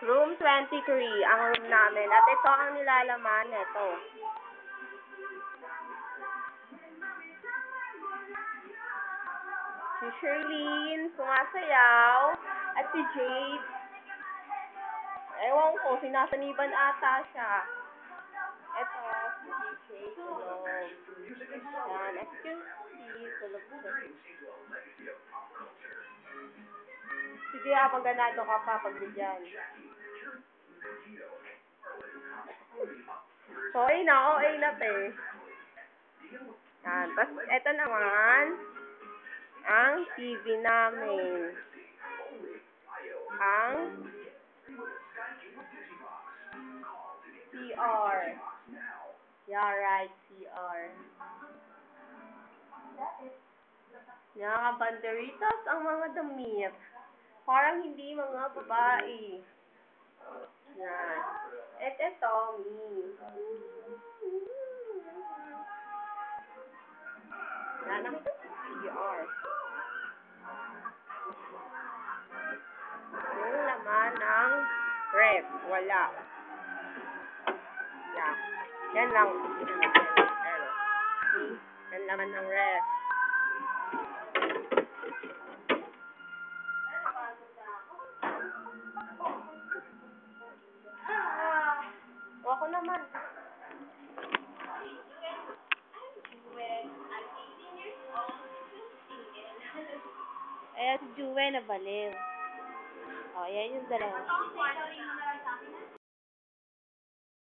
Room 23, ang room namin. At ito ang nilalaman nito. Si Sherlyn, sumasayaw. At si Jade. Ewan ko, sinasaniban ata siya. Ito, si DJ Tulog. Yan, excuse me, tulog siya. Sige, pag ganado ka pa, pagbigyan. So, OA na, pe. Yan, tapos ito naman, ang TV namin. Ang CR. Yeah, right, CR. Yan, banderitas ang mga damit. Parang hindi mga babae. Yan. At ito, me. Yan ang CR. Yung laman ng ref, wala. Yan. Yan lang. Yan laman ng ref. Ako naman. Ayan si Juwe na baliw. O, yan yung dalawa.